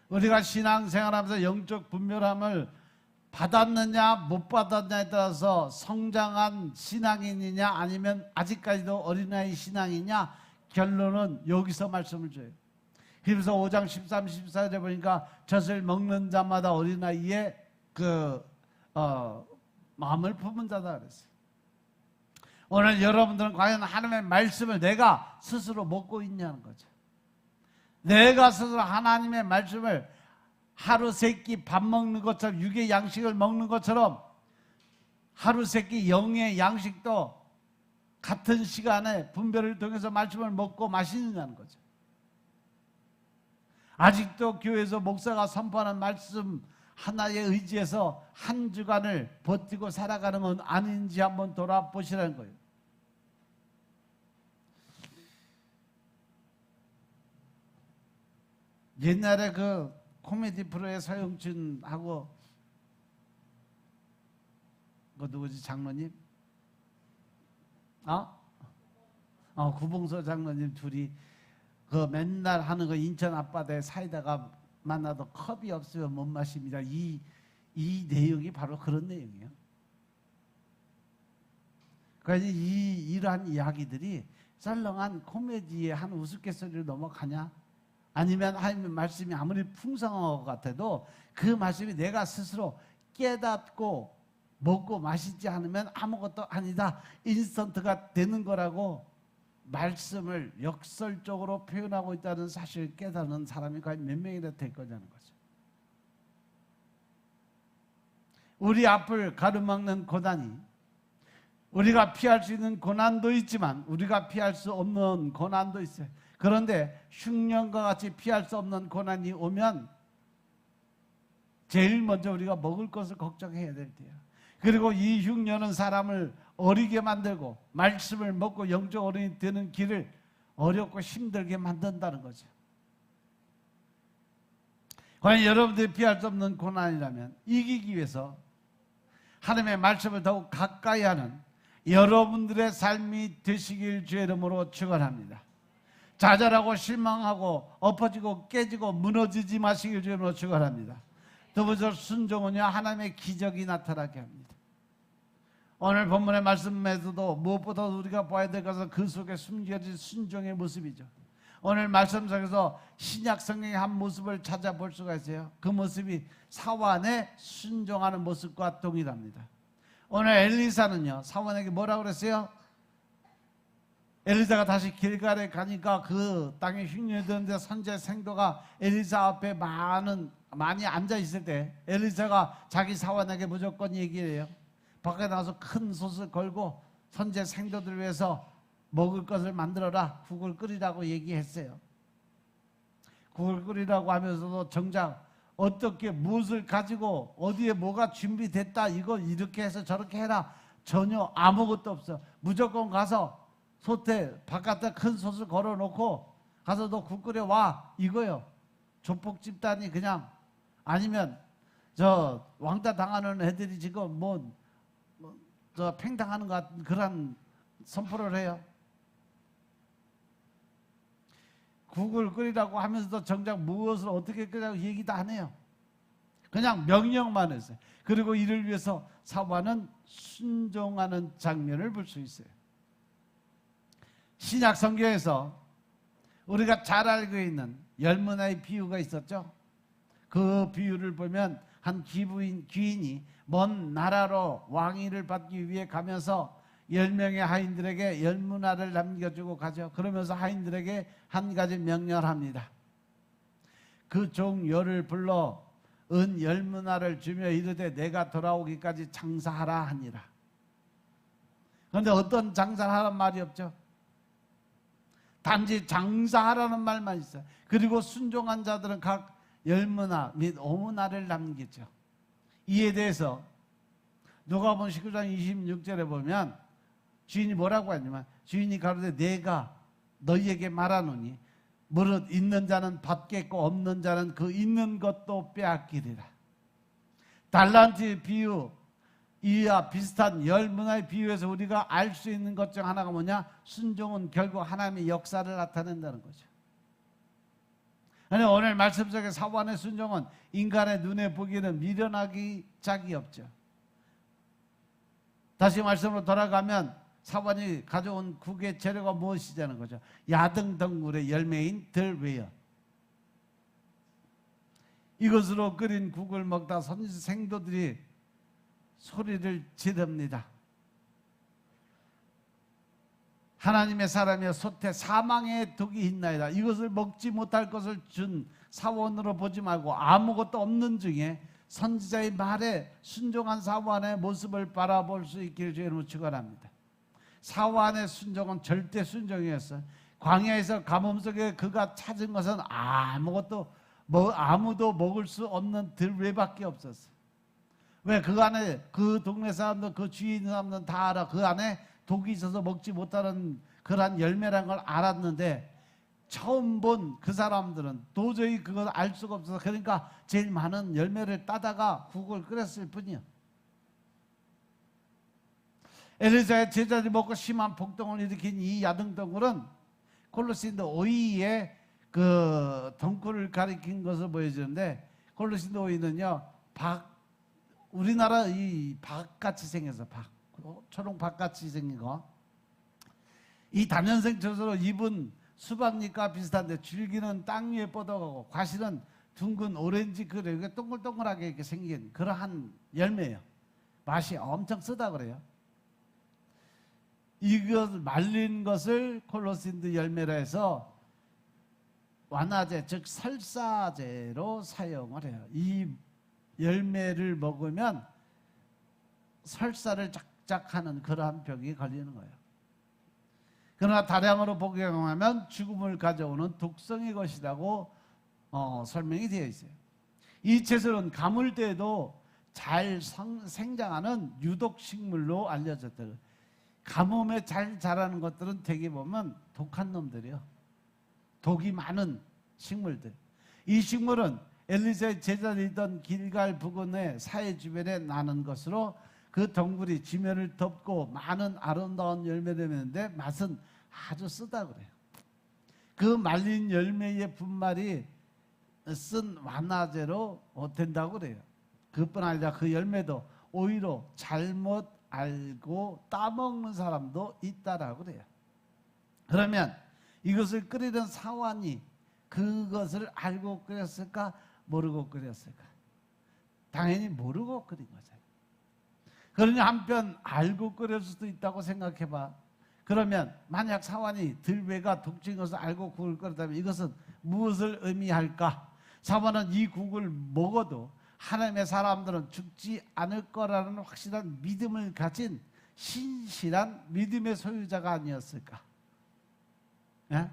Speaker 1: 우리가 신앙생활하면서 영적 분별함을 받았느냐 못 받았냐에 따라서 성장한 신앙인이냐 아니면 아직까지도 어린아이 신앙이냐 결론은 여기서 말씀을 줘요. 히브리서 5장 13, 14절에 보니까 젖을 먹는 자마다 어린아이의 마음을 품은 자다 그랬어요. 오늘 여러분들은 과연 하나님의 말씀을 내가 스스로 먹고 있냐는 거죠. 내가 스스로 하나님의 말씀을 하루 세 끼 밥 먹는 것처럼 육의 양식을 먹는 것처럼 하루 세 끼 영의 양식도 같은 시간에 분별을 통해서 말씀을 먹고 마시느냐는 거죠. 아직도 교회에서 목사가 선포하는 말씀 하나에 의지해서 한 주간을 버티고 살아가는 건 아닌지 한번 돌아보시라는 거예요. 옛날에 그 코미디 프로의 서영춘하고 그 누구지 장로님? 구봉서 장로님 둘이 그 맨날 하는 거 인천 앞바다에 사이다가 만나도 컵이 없으면 못 마십니다. 이 내용이 바로 그런 내용이에요. 그러니까 이러한 이야기들이 썰렁한 코미디의 한 우스갯소리로 넘어가냐? 아니면 하나님의 말씀이 아무리 풍성한 것 같아도 그 말씀이 내가 스스로 깨닫고 먹고 마시지 않으면 아무것도 아니다. 인스턴트가 되는 거라고 말씀을 역설적으로 표현하고 있다는 사실을 깨닫는 사람이 과연 몇 명이나 될 거냐는 거죠. 우리 앞을 가로막는 고난이 우리가 피할 수 있는 고난도 있지만 우리가 피할 수 없는 고난도 있어요. 그런데 흉년과 같이 피할 수 없는 고난이 오면 제일 먼저 우리가 먹을 것을 걱정해야 될 때예요. 그리고 이 흉년은 사람을 어리게 만들고 말씀을 먹고 영적 어른이 되는 길을 어렵고 힘들게 만든다는 거죠. 과연 여러분들이 피할 수 없는 고난이라면 이기기 위해서 하나님의 말씀을 더욱 가까이 하는 여러분들의 삶이 되시길 주의 이름으로 축원합니다. 좌절하고 실망하고 엎어지고 깨지고 무너지지 마시길 주의 이름으로 축원합니다. 두 번째로 순종은요 하나님의 기적이 나타나게 합니다. 오늘 본문의 말씀에서도 무엇보다 우리가 봐야 될 것은 그 속에 숨겨진 순종의 모습이죠. 오늘 말씀 속에서 신약 성경의 한 모습을 찾아볼 수가 있어요. 그 모습이 사환에 순종하는 모습과 동일합니다. 오늘 엘리사는요 사환에게 뭐라고 그랬어요? 엘리사가 다시 길갈에 가니까 그 땅에 흉년이 드는데 선지자 생도가 엘리사 앞에 많이 앉아 있을 때 엘리사가 자기 사환에게 무조건 얘기를 해요. 밖에 나가서 큰 솥을 걸고 선지자 생도들을 위해서 먹을 것을 만들어라. 국을 끓이라고 얘기했어요. 국을 끓이라고 하면서도 정작 어떻게 무엇을 가지고 어디에 뭐가 준비됐다 이거 이렇게 해서 저렇게 해라 전혀 아무것도 없어. 무조건 가서 솥에 바깥에 큰 솥을 걸어놓고 가서 너 국 끓여 와 이거요. 조폭 집단이 그냥 아니면 저 왕따 당하는 애들이 지금 저 팽당하는 것 같은 그런 선포를 해요. 국을 끓이라고 하면서도 정작 무엇을 어떻게 끓이라고 얘기도 안 해요. 그냥 명령만 했어요. 그리고 이를 위해서 사환은 순종하는 장면을 볼 수 있어요. 신약 성경에서 우리가 잘 알고 있는 열문화의 비유가 있었죠. 그 비유를 보면 한 귀인이 먼 나라로 왕위를 받기 위해 가면서 10명의 하인들에게 열문화를 남겨주고 가죠. 그러면서 하인들에게 한 가지 명령을 합니다. 그 종 열을 불러 은 열문화를 주며 이르되 내가 돌아오기까지 장사하라 하니라. 그런데 어떤 장사를 하라는 말이 없죠. 단지 장사하라는 말만 있어요. 그리고 순종한 자들은 각 열문화 및 오문화를 남기죠. 이에 대해서 누가복음 19장 26절에 보면 주인이 뭐라고 하냐면 주인이 가로되 내가 너희에게 말하노니 무릇 있는 자는 받겠고 없는 자는 그 있는 것도 빼앗기리라. 달란트의 비유 이와 비슷한 열문화의 비유에서 우리가 알 수 있는 것 중 하나가 뭐냐? 순종은 결국 하나님의 역사를 나타낸다는 거죠. 오늘 말씀 속의 사환의 순종은 인간의 눈에 보기에는 미련하기 짝이 없죠. 다시 말씀으로 돌아가면 사환이 가져온 국의 재료가 무엇이냐는 거죠. 야등덩굴의 열매인 들외요. 이것으로 끓인 국을 먹다 생도들이 소리를 지릅니다. 하나님의 사람이여 솥에 사망의 독이 있나이다. 이것을 먹지 못할 것을 준 사원으로 보지 말고 아무것도 없는 중에 선지자의 말에 순종한 사환의 모습을 바라볼 수 있기를 주의 이름으로 축원합니다. 사환의 순종은 절대 순종이었어요. 광야에서 가뭄 속에 그가 찾은 것은 아무도 먹을 수 없는 들외밖에 없었어요. 왜? 그 안에 그 동네 사람들 그 주위에 있는 사람들은 다 알아. 그 안에 독이 있어서 먹지 못하는 그러한 열매라는 걸 알았는데 처음 본 그 사람들은 도저히 그걸 알 수가 없어서 그러니까 제일 많은 열매를 따다가 국을 끓였을 뿐이야. 엘리사의 제자들이 먹고 심한 폭동을 일으킨 이 야등덩굴은 콜로신도 5위의 그 덩굴을 가리킨 것을 보여주는데 콜로신도 5위는요 우리나라 이 박같이 생겨서 초록 박같이 생긴 거. 이 다면생처럼 잎은 수박잎과 비슷한데 줄기는 땅 위에 뻗어가고 과실은 둥근 오렌지 그래 동글동글하게 이렇게 생긴 그러한 열매예요. 맛이 엄청 쓰다 그래요. 이것 말린 것을 콜로신드 열매라 해서 완화제 즉 설사제로 사용을 해요. 이 열매를 먹으면 설사를 쫙쫙하는 그러한 병이 걸리는 거예요. 그러나 다량으로 복용하면 죽음을 가져오는 독성의 것이라고 설명이 되어 있어요. 이 채소는 가물때에도 잘 생장하는 유독식물로 알려졌다. 가뭄에 잘 자라는 것들은 되게 보면 독한 놈들이요. 독이 많은 식물들. 이 식물은 엘리사의 제자들이 있던 길갈 부근의 사해 주변에 나는 것으로 그 덩굴이 지면을 덮고 많은 아름다운 열매를 맺는데 맛은 아주 쓰다 그래요. 그 말린 열매의 분말이 쓴 완화제로 된다고 그래요. 그뿐 아니라 그 열매도 오히려 잘못 알고 따먹는 사람도 있다라고 그래요. 그러면 이것을 끓이던 사환이 그것을 알고 끓였을까 모르고 끓였을까? 당연히 모르고 끓인 거죠. 그러니 한편 알고 끓일 수도 있다고 생각해봐. 그러면 만약 사환이 들외가 독주인 것을 알고 국을 끓였다면 이것은 무엇을 의미할까? 사환은 이 국을 먹어도 하나님의 사람들은 죽지 않을 거라는 확실한 믿음을 가진 신실한 믿음의 소유자가 아니었을까? 예?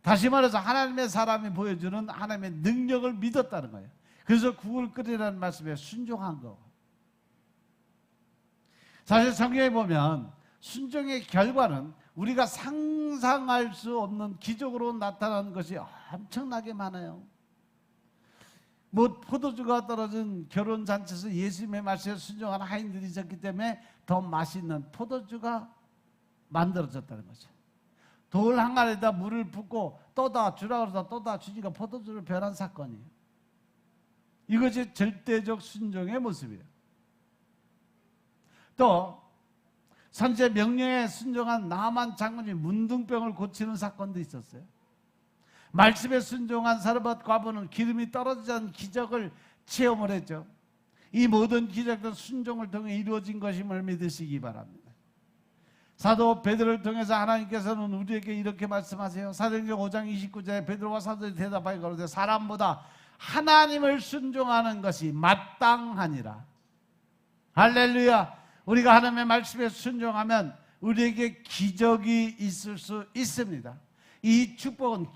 Speaker 1: 다시 말해서 하나님의 사람이 보여주는 하나님의 능력을 믿었다는 거예요. 그래서 국을 끓이라는 말씀에 순종한 거. 사실 성경에 보면 순종의 결과는 우리가 상상할 수 없는 기적으로 나타나는 것이 엄청나게 많아요. 뭐 포도주가 떨어진 결혼잔치에서 예수님의 말씀에 순종한 하인들이 있었기 때문에 더 맛있는 포도주가 만들어졌다는 거죠. 돌 항아리에다 물을 붓고 떠다 주라 그러다 떠다 주니까 포도주로 변한 사건이에요. 이것이 절대적 순종의 모습이에요. 또 선제 명령에 순종한 나만 장군이 문둥병을 고치는 사건도 있었어요. 말씀에 순종한 사르밧 과부는 기름이 떨어지지 않은 기적을 체험을 했죠. 이 모든 기적도 순종을 통해 이루어진 것임을 믿으시기 바랍니다. 사도 베드로를 통해서 하나님께서는 우리에게 이렇게 말씀하세요. 사도행전 5장 29절에 베드로와 사도들이 대답하여 가로되 사람보다 하나님을 순종하는 것이 마땅하니라. 할렐루야. 우리가 하나님의 말씀에 순종하면 우리에게 기적이 있을 수 있습니다. 이 축복은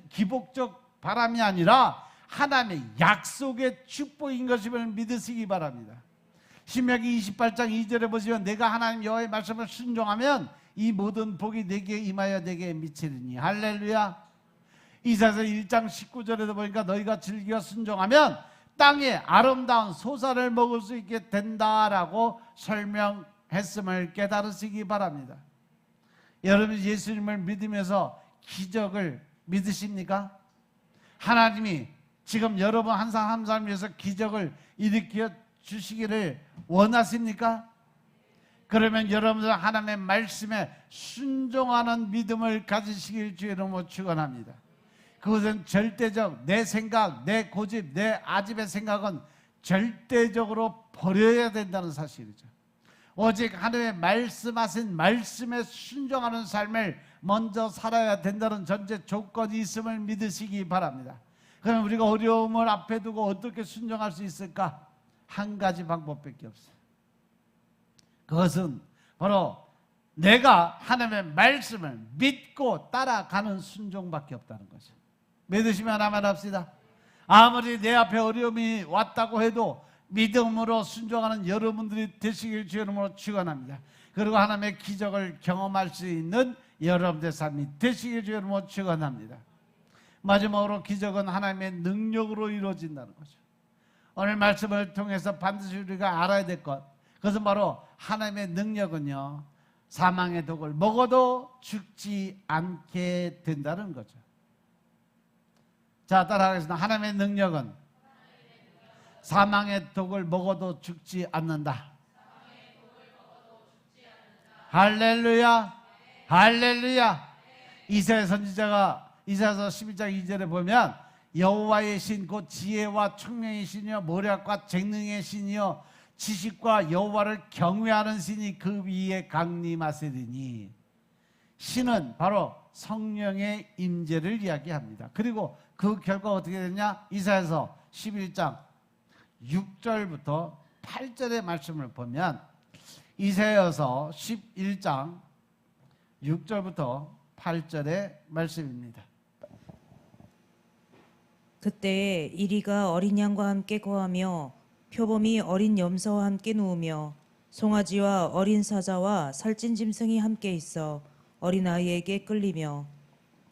Speaker 1: 기복적 바람이 아니라 하나님의 약속의 축복인 것임을 믿으시기 바랍니다. 신명기 28장 2절에 보시면 내가 하나님 여호와의 말씀을 순종하면 이 모든 복이 내게 임하여 내게 미치리니. 할렐루야. 이사야서 1장 19절에도 보니까 너희가 즐겨 순종하면 땅에 아름다운 소사를 먹을 수 있게 된다라고 설명했음을 깨달으시기 바랍니다. 여러분 예수님을 믿으면서 기적을 믿으십니까? 하나님이 지금 여러분 한 사람 한 사람 위해서 기적을 일으켜 주시기를 원하십니까? 그러면 여러분들 하나님의 말씀에 순종하는 믿음을 가지시길 주의 이름으로 축원합니다. 그것은 절대적 내 생각, 내 고집, 내 아집의 생각은 절대적으로 버려야 된다는 사실이죠. 오직 하나님의 말씀하신 말씀에 순종하는 삶을 먼저 살아야 된다는 전제 조건이 있음을 믿으시기 바랍니다. 그럼 우리가 어려움을 앞에 두고 어떻게 순종할 수 있을까? 한 가지 방법밖에 없어요. 그것은 바로 내가 하나님의 말씀을 믿고 따라가는 순종밖에 없다는 거죠. 믿으시면 아멘 합시다. 아무리 내 앞에 어려움이 왔다고 해도 믿음으로 순종하는 여러분들이 되시길 주의 이름으로 축원합니다. 그리고 하나님의 기적을 경험할 수 있는 여러분의 삶이 되시길 주의 이름으로 축원합니다. 마지막으로 기적은 하나님의 능력으로 이루어진다는 거죠. 오늘 말씀을 통해서 반드시 우리가 알아야 될 것, 그것은 바로 하나님의 능력은요 사망의 독을 먹어도 죽지 않게 된다는 거죠. 자, 따라하겠습니다. 하나님의 능력은 사망의 독을 먹어도 죽지 않는다. 할렐루야, 할렐루야. 이사야 선지자가 이사야서 11장 2절에 보면 여호와의 신 곧 지혜와 총명의 신이여 모략과 재능의 신이여 지식과 여호와를 경외하는 신이 그 위에 강림하시리니. 신은 바로 성령의 임재를 이야기합니다. 그리고 그 결과 어떻게 되냐? 이사야서 11장 6절부터 8절의 말씀을 보면 이사야서 11장 6절부터 8절의 말씀입니다.
Speaker 2: 그때에 이리가 어린 양과 함께 거하며 표범이 어린 염소와 함께 누우며 송아지와 어린 사자와 살찐 짐승이 함께 있어 어린아이에게 끌리며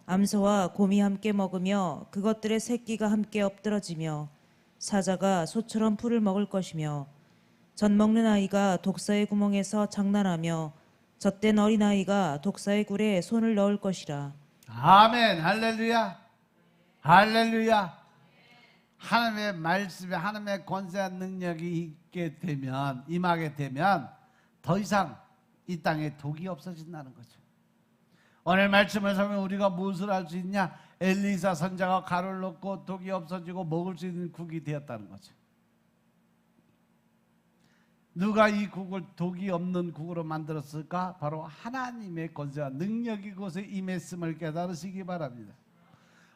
Speaker 2: 암소와 곰이 함께 먹으며 그것들의 새끼가 함께 엎드러지며 사자가 소처럼 풀을 먹을 것이며 젖 먹는 아이가 독사의 구멍에서 장난하며 젖된 어린아이가 독사의 굴에 손을 넣을 것이라.
Speaker 1: 아멘. 할렐루야, 할렐루야. 하나님의 말씀에 하나님의 권세와 능력이 있게 되면, 임하게 되면 더 이상 이 땅에 독이 없어진다는 거죠. 오늘 말씀을 보면 우리가 무엇을 알 수 있냐? 엘리사 선자가 가루를 넣고 독이 없어지고 먹을 수 있는 국이 되었다는 거죠. 누가 이 국을 독이 없는 국으로 만들었을까? 바로 하나님의 권세와 능력이 그곳에 임했음을 깨달으시기 바랍니다.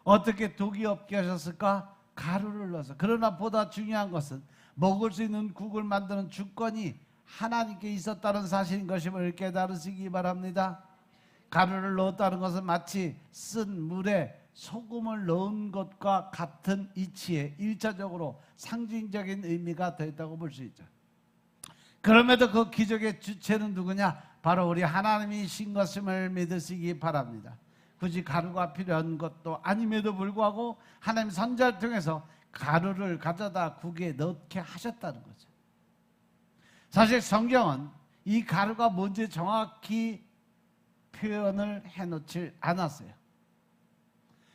Speaker 1: 어떻게 독이 없게 하셨을까? 가루를 넣어서. 그러나 보다 중요한 것은 먹을 수 있는 국을 만드는 주권이 하나님께 있었다는 사실인 것임을 깨달으시기 바랍니다. 가루를 넣었다는 것은 마치 쓴 물에 소금을 넣은 것과 같은 이치에 1차적으로 상징적인 의미가 더했다고 볼 수 있죠. 그럼에도 그 기적의 주체는 누구냐? 바로 우리 하나님이신 것임을 믿으시기 바랍니다. 굳이 가루가 필요한 것도 아님에도 불구하고 하나님 선지자를 통해서 가루를 가져다 국에 넣게 하셨다는 거죠. 사실 성경은 이 가루가 뭔지 정확히 표현을 해놓지 않았어요.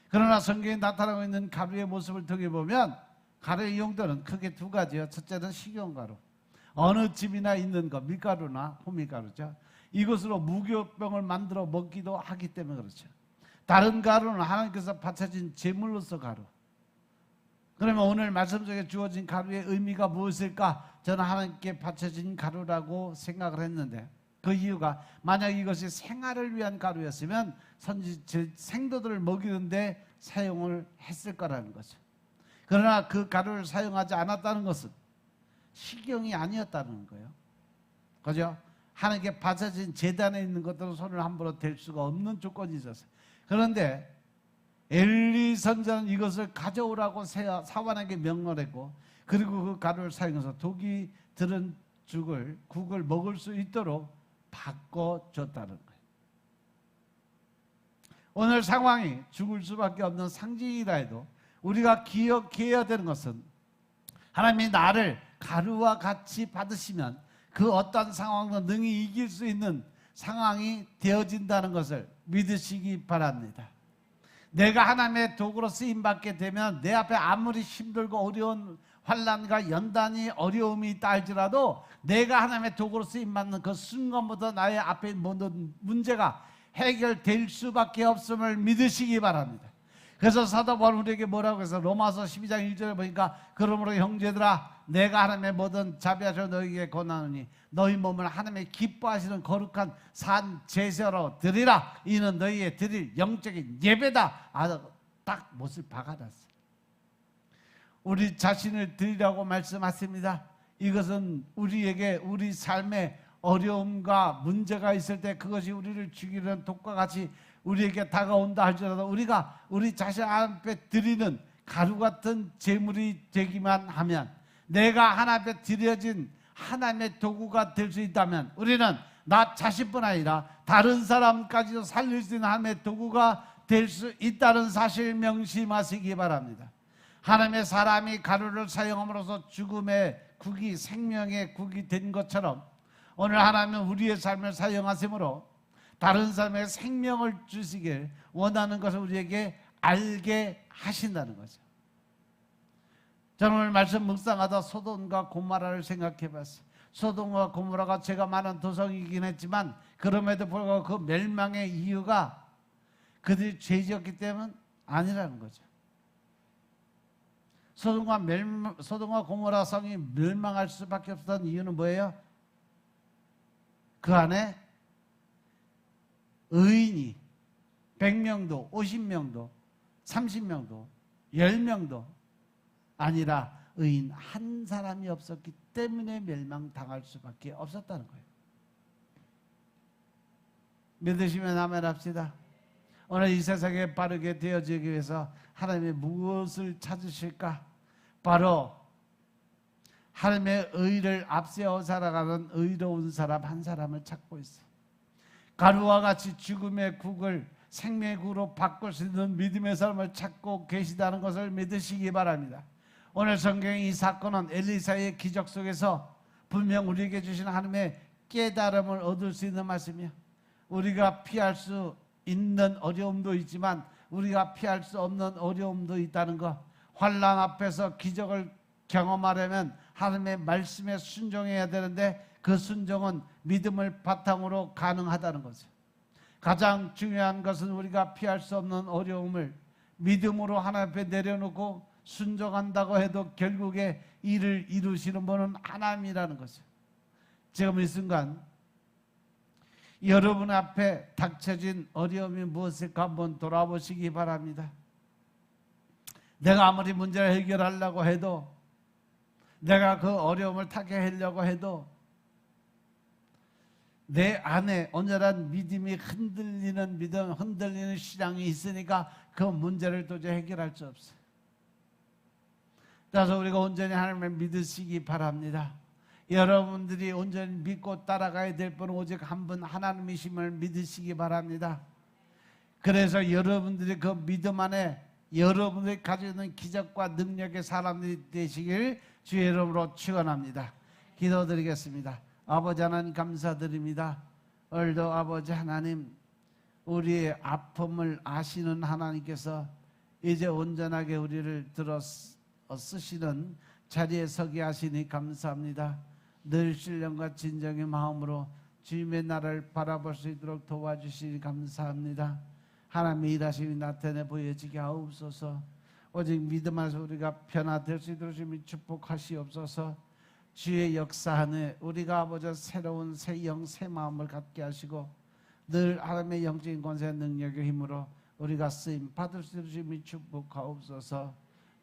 Speaker 1: 그러나 성경에 나타나고 있는 가루의 모습을 통해 보면 가루의 용도는 크게 두 가지예요. 첫째는 식용가루. 어느 집이나 있는 거, 밀가루나 호밀가루죠. 이것으로 무교병을 만들어 먹기도 하기 때문에 그렇죠. 다른 가루는 하나님께서 바쳐진 제물로서 가루. 그러면 오늘 말씀 속에 주어진 가루의 의미가 무엇일까? 저는 하나님께 바쳐진 가루라고 생각을 했는데 그 이유가 만약 이것이 생활을 위한 가루였으면 생도들을 먹이는데 사용을 했을 거라는 거죠. 그러나 그 가루를 사용하지 않았다는 것은 식용이 아니었다는 거예요. 그죠? 하나님께 바쳐진 제단에 있는 것들은 손을 함부로 댈 수가 없는 조건이 있었어요. 그런데 엘리 선지자는 이것을 가져오라고 사환에게 명령했고 그리고 그 가루를 사용해서 독이 들은 국을 먹을 수 있도록 바꿔줬다는 거예요. 오늘 상황이 죽을 수밖에 없는 상징이라 해도 우리가 기억해야 되는 것은 하나님이 나를 가루와 같이 받으시면 그 어떤 상황도 능히 이길 수 있는 상황이 되어진다는 것을 믿으시기 바랍니다. 내가 하나님의 도구로 쓰임받게 되면 내 앞에 아무리 힘들고 어려운 환난과 연단이 어려움이 있다 할지라도 내가 하나님의 도구로 쓰임받는 그 순간부터 나의 앞에 모든 문제가 해결될 수밖에 없음을 믿으시기 바랍니다. 그래서 사도 바울 우리에게 뭐라고 해서 로마서 12장 1절에 보니까 그러므로 형제들아 내가 하나님의 모든 자비하셔 너희에게 권하노니 너희 몸을 하나님의 기뻐하시는 거룩한 산 제사로 드리라. 이는 너희의 드릴 영적인 예배다. 딱 못을 박아놨어요. 우리 자신을 드리라고 말씀하십니다. 이것은 우리에게 우리 삶에 어려움과 문제가 있을 때 그것이 우리를 죽이는 독과 같이 우리에게 다가온다 할지라도 우리가 우리 자신 앞에 드리는 가루 같은 제물이 되기만 하면 내가 하나님 앞에 드려진 하나님의 도구가 될 수 있다면 우리는 나 자신뿐 아니라 다른 사람까지도 살릴 수 있는 하나님의 도구가 될 수 있다는 사실 명심하시기 바랍니다. 하나님의 사람이 가루를 사용함으로써 죽음의 국이 생명의 국이 된 것처럼 오늘 하나님은 우리의 삶을 사용하심으로 다른 사람에게 생명을 주시길 원하는 것을 우리에게 알게 하신다는 거죠. 저는 오늘 말씀 묵상하다 소돔과 고모라를 생각해 봤어요. 소돔과 고모라가 죄가 많은 도성이긴 했지만 그럼에도 불구하고 그 멸망의 이유가 그들이 죄지었기 때문 아니라는 거죠. 소돔과 고모라 성이 멸망할 수밖에 없었던 이유는 뭐예요? 그 안에 의인이 100명도 50명도 30명도 10명도 아니라 의인 한 사람이 없었기 때문에 멸망당할 수밖에 없었다는 거예요. 믿으시면 아멘 합시다. 오늘 이 세상에 바르게 되어지기 위해서 하나님이 무엇을 찾으실까? 바로 하나님의 의를 앞세워 살아가는 의로운 사람 한 사람을 찾고 있어요. 가루와 같이 죽음의 국을 생명의 국으로 바꿀 수 있는 믿음의 삶을 찾고 계시다는 것을 믿으시기 바랍니다. 오늘 성경의 이 사건은 엘리사의 기적 속에서 분명 우리에게 주신 하나님의 깨달음을 얻을 수 있는 말씀이에요. 우리가 피할 수 있는 어려움도 있지만 우리가 피할 수 없는 어려움도 있다는 것. 환난 앞에서 기적을 경험하려면 하나님의 말씀에 순종해야 되는데 그 순종은 믿음을 바탕으로 가능하다는 거죠. 가장 중요한 것은 우리가 피할 수 없는 어려움을 믿음으로 하나님 앞에 내려놓고 순종한다고 해도 결국에 일을 이루시는 분은 하나님이라는 거죠. 지금 이 순간 여러분 앞에 닥쳐진 어려움이 무엇일까 한번 돌아보시기 바랍니다. 내가 아무리 문제를 해결하려고 해도 내가 그 어려움을 타개하려고 해도 내 안에 온전한 믿음이 흔들리는 신앙이 있으니까 그 문제를 도저히 해결할 수 없어요. 따라서 우리가 온전히 하나님을 믿으시기 바랍니다. 여러분들이 온전히 믿고 따라가야 될 분은 오직 한 분 하나님이심을 믿으시기 바랍니다. 그래서 여러분들이 그 믿음 안에 여러분들이 가지고 있는 기적과 능력의 사람들이 되시길 주의 이름으로 축원합니다. 기도드리겠습니다. 아버지 하나님 감사드립니다. 오늘도 아버지 하나님 우리의 아픔을 아시는 하나님께서 이제 온전하게 우리를 들어 쓰시는 자리에 서게 하시니 감사합니다. 늘 신령과 진정의 마음으로 주님의 나라를 바라볼 수 있도록 도와주시니 감사합니다. 하나님의 일하심이 나타내 보여지게 하옵소서. 오직 믿음 안에서 우리가 변화될 수 있도록 주님이 축복하시옵소서. 주의 역사 안에 우리가 아버지 새로운 새 영 새 마음을 갖게 하시고 늘 하나님의 영적인 권세와 능력의 힘으로 우리가 쓰임 받을 수 있도록 주님이 축복하옵소서.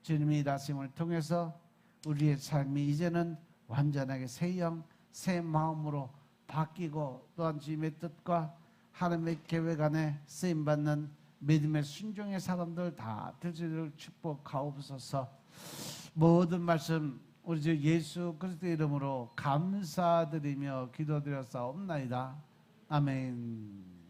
Speaker 1: 주님의 일하심을 통해서 우리의 삶이 이제는 완전하게 새 영 새 마음으로 바뀌고 또한 주님의 뜻과 하나님의 계획 안에 쓰임받는 믿음의 순종의 사람들 다 될 수 있도록 축복하옵소서. 모든 말씀 우리 주 예수 그리스도의 이름으로 감사드리며 기도드렸사옵나이다. 아멘.